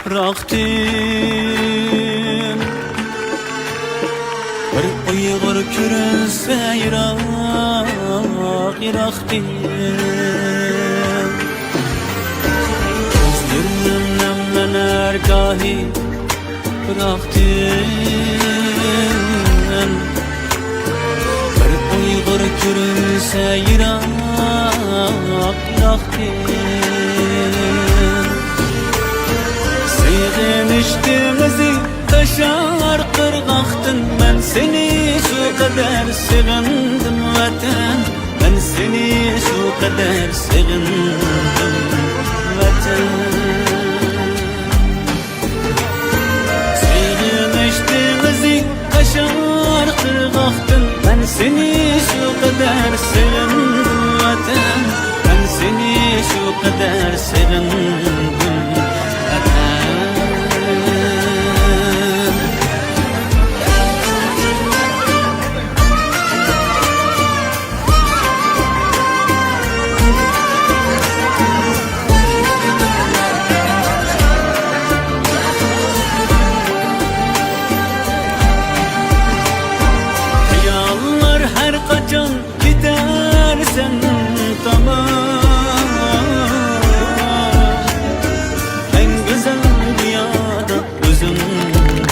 bıraktın. Bir uyg'ur ko'rinsa yiroq yiroqdan, ko'zlarim namlanar gohi bıraktın. Bir uyg'ur ko'rinsa yiroq yiroqdan, sevginishimizni taşar qirg'oqdan. Ben seni şu kadar sevindim vatan, ben seni şu kadar sevindim vatan. Sevginishimizni taşar qirg'oqdan, ben seni şu kadar sevindim vatan, ben seni şu kadar sevindim. Kaçan gidersen tamam, en güzel dünyada özün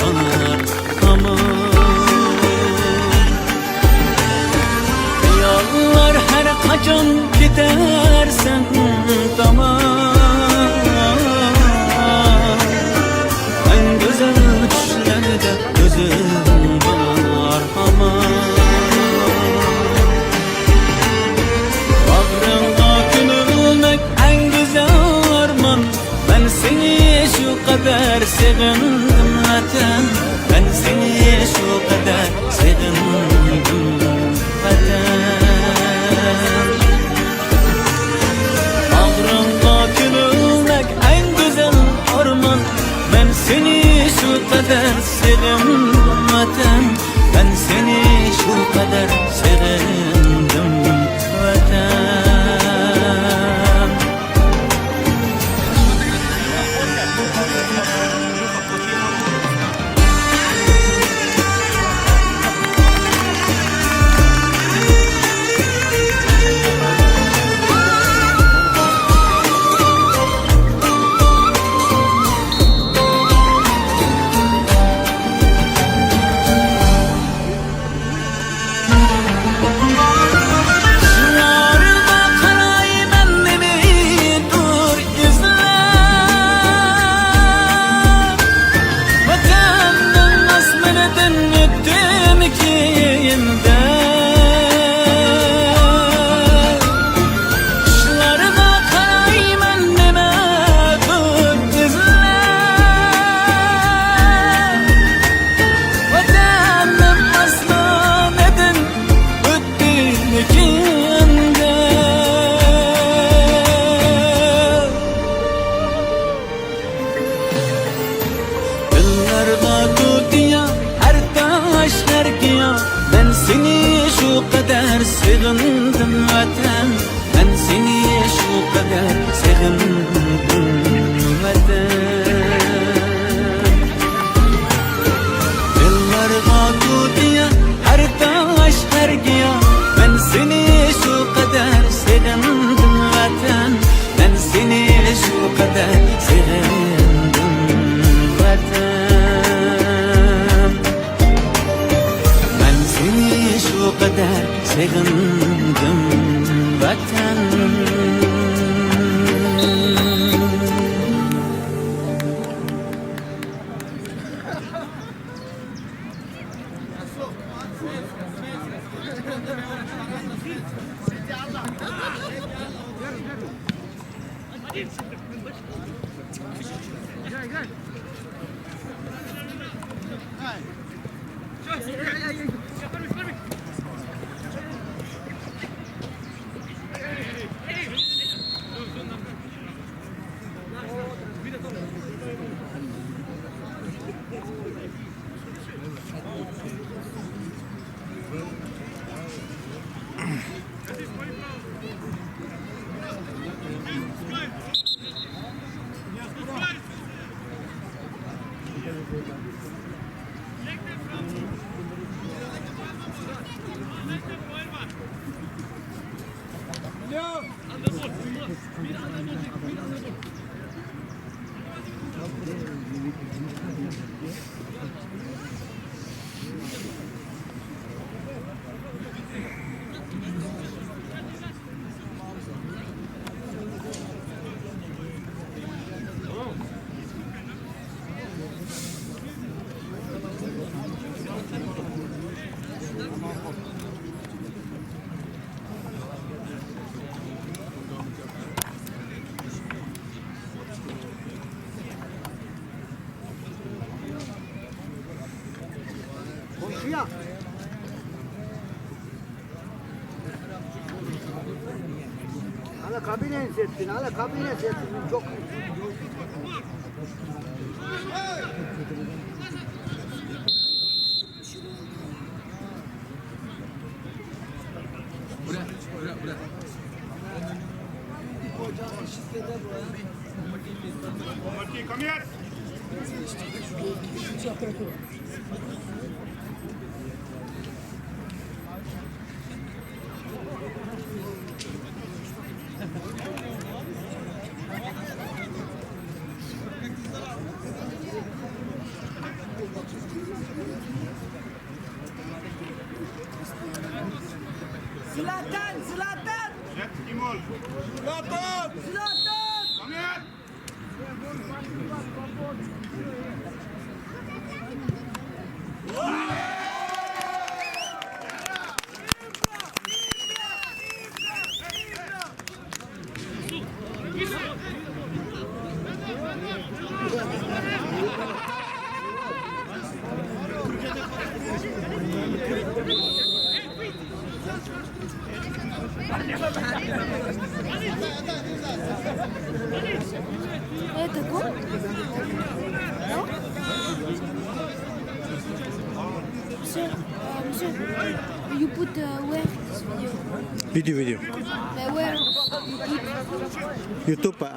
var aman. Yollar her kaçan gidersen tamam, en güzel düşlerde özün var aman. kadar sevindim vatan, ben seni şu kadar sevindim vatan. Ağrımda gülmek en güzel arman, ben seni şu kadar sevindim vatan, ben seni şu kadar sevindim vatan. Ben seni şu kadar sevindim vatan, ben seni şu kadar sevindim vatan. Yıllarga tutuya her taş her giya, ben seni şu kadar sevindim vatan, ben seni şu kadar sevindim vatan. Şu kadar sevindim vatan. Komşuya. Hala kabine settin, hala kabine settin. Çok Come here. Zlatan, Zlatan! Let him all. Zlatan! Zlatan! Come here. Это гол? Non? Monsieur, you put where this video? Video. But where you put? YouTube Pak.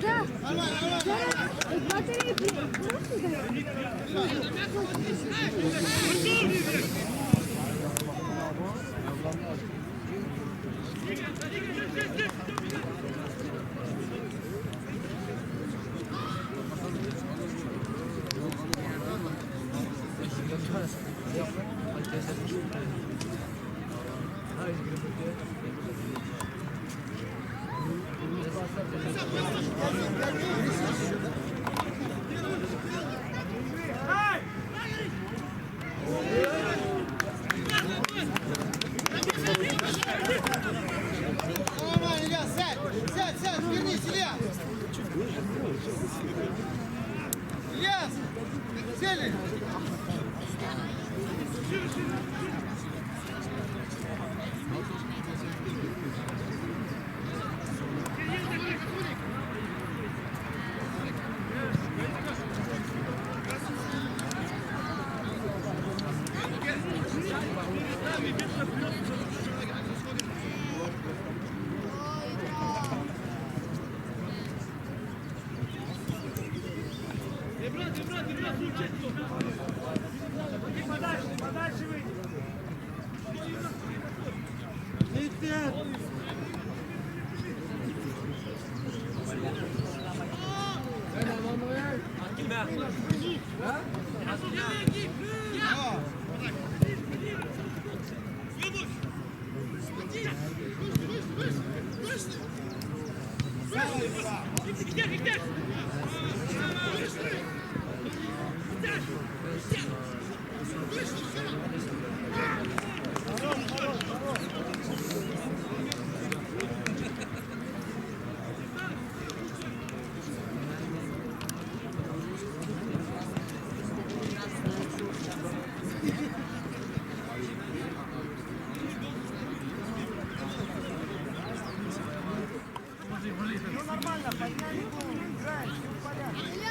Да. Батареи. Нормально, Илья, сядь, вернись, Илья! Илья, сели!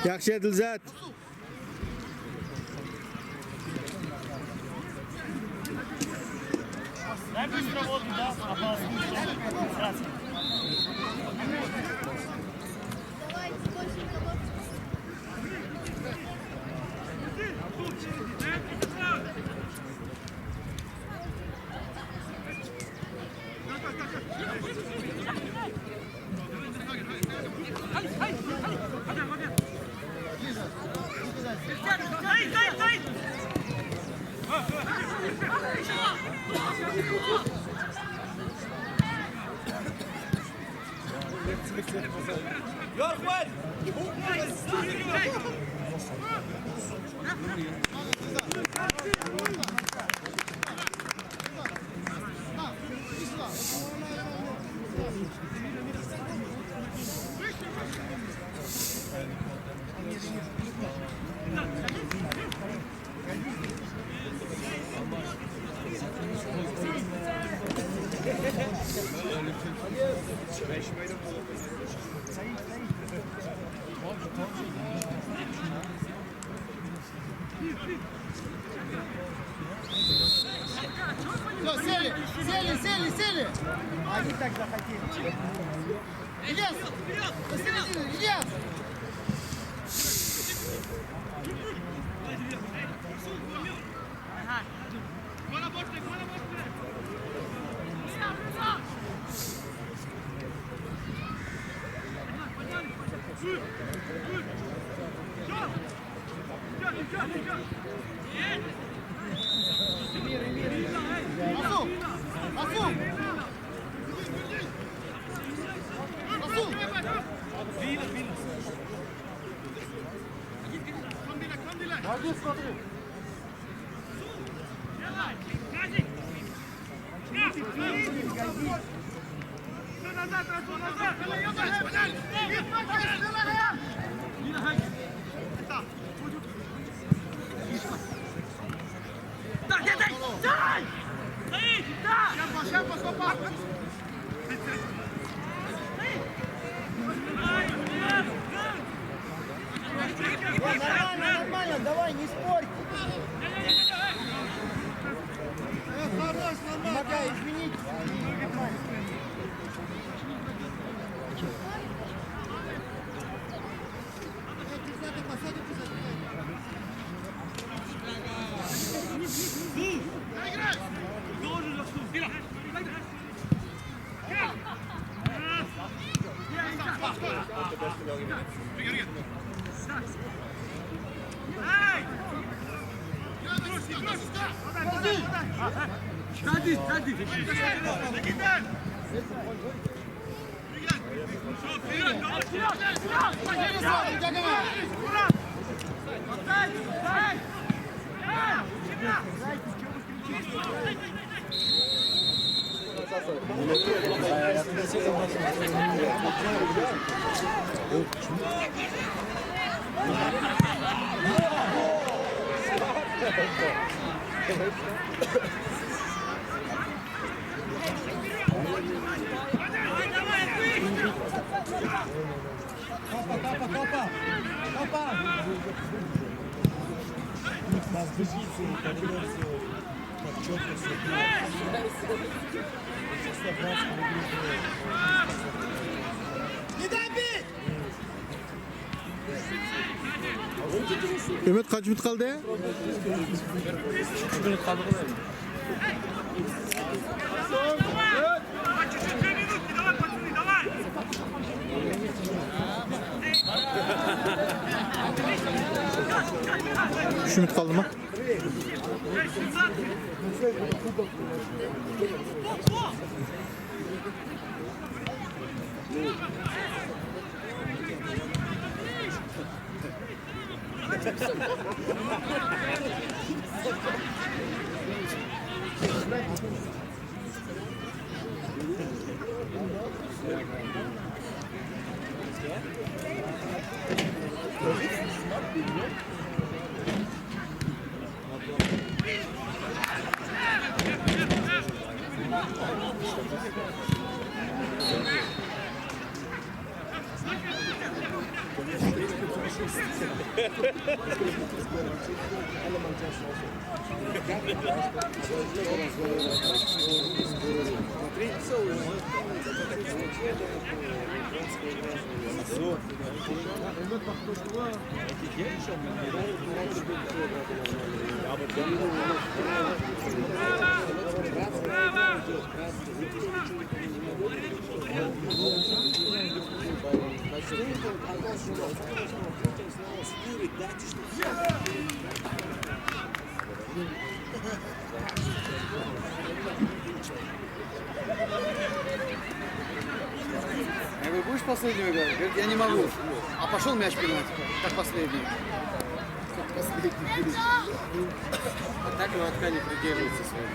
Yaxshi Dilzat. Дай быстро воду, да? Опасно. Сразу. Все, сели! Они так захотели. Ильяс, посередине, Ильяс! Асу! Асу! Асу! Ходи, смотри. Шапа, стопа! Нормально, нормально, давай, не спорь. Хорош, нормально! Помогай изменить. Нормально. Не дай бить! Ümit kaç minut kaldı ya? Üç minut kaldı mı? Я говорю, будешь последнего играть? Говорит, я не могу. А пошел мяч пинать, как последний. Как последний. А так Иватка не придерживается своего.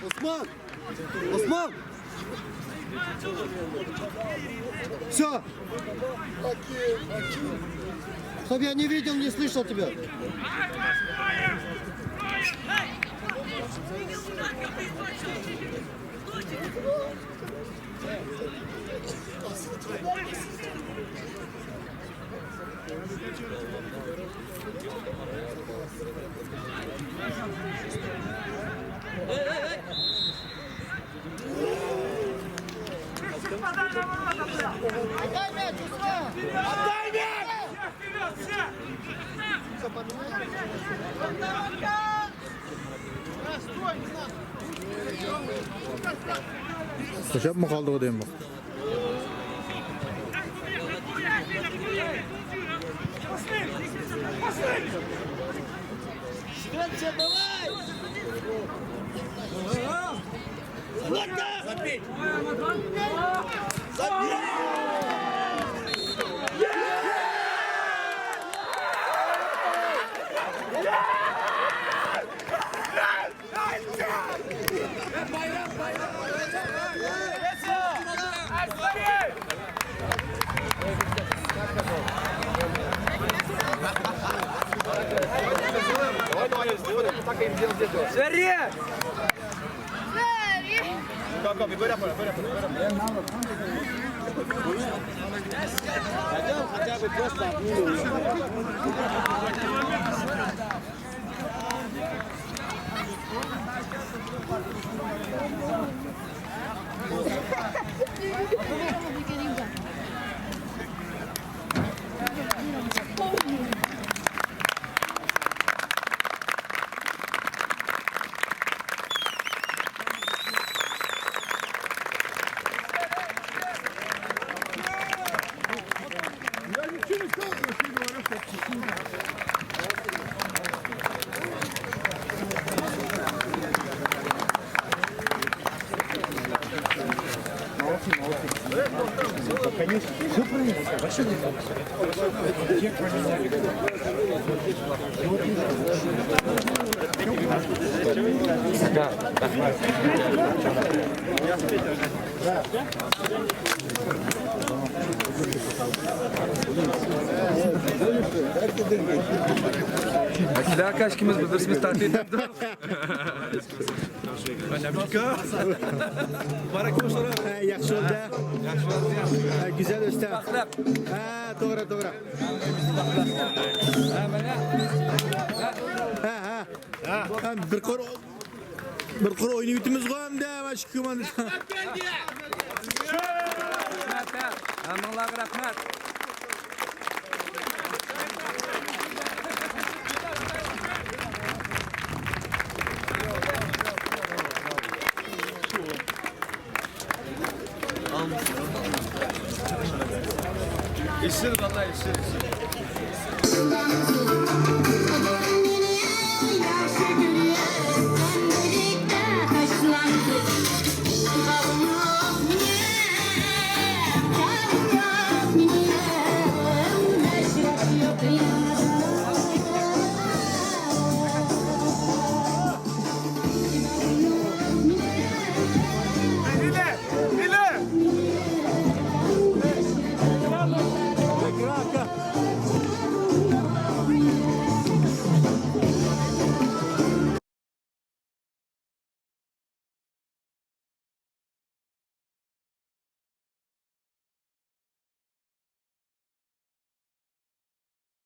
Осман! Осман! Все! Чтоб я не видел, не слышал тебя. Отдай мяч, Руслан! Отдай мяч! Стой, не надо! Taşap mı kaldı o diyeyim bak. Silah kaç kimiz bildirsimiz tatil edip Yaxşı oldu. Ha, güzel usta. Ha, doğru doğru. Ha, bir kor oyunu bitimiz koyam da başka komanda. Hamdulillah rahmat. İşsir vallahi işsir.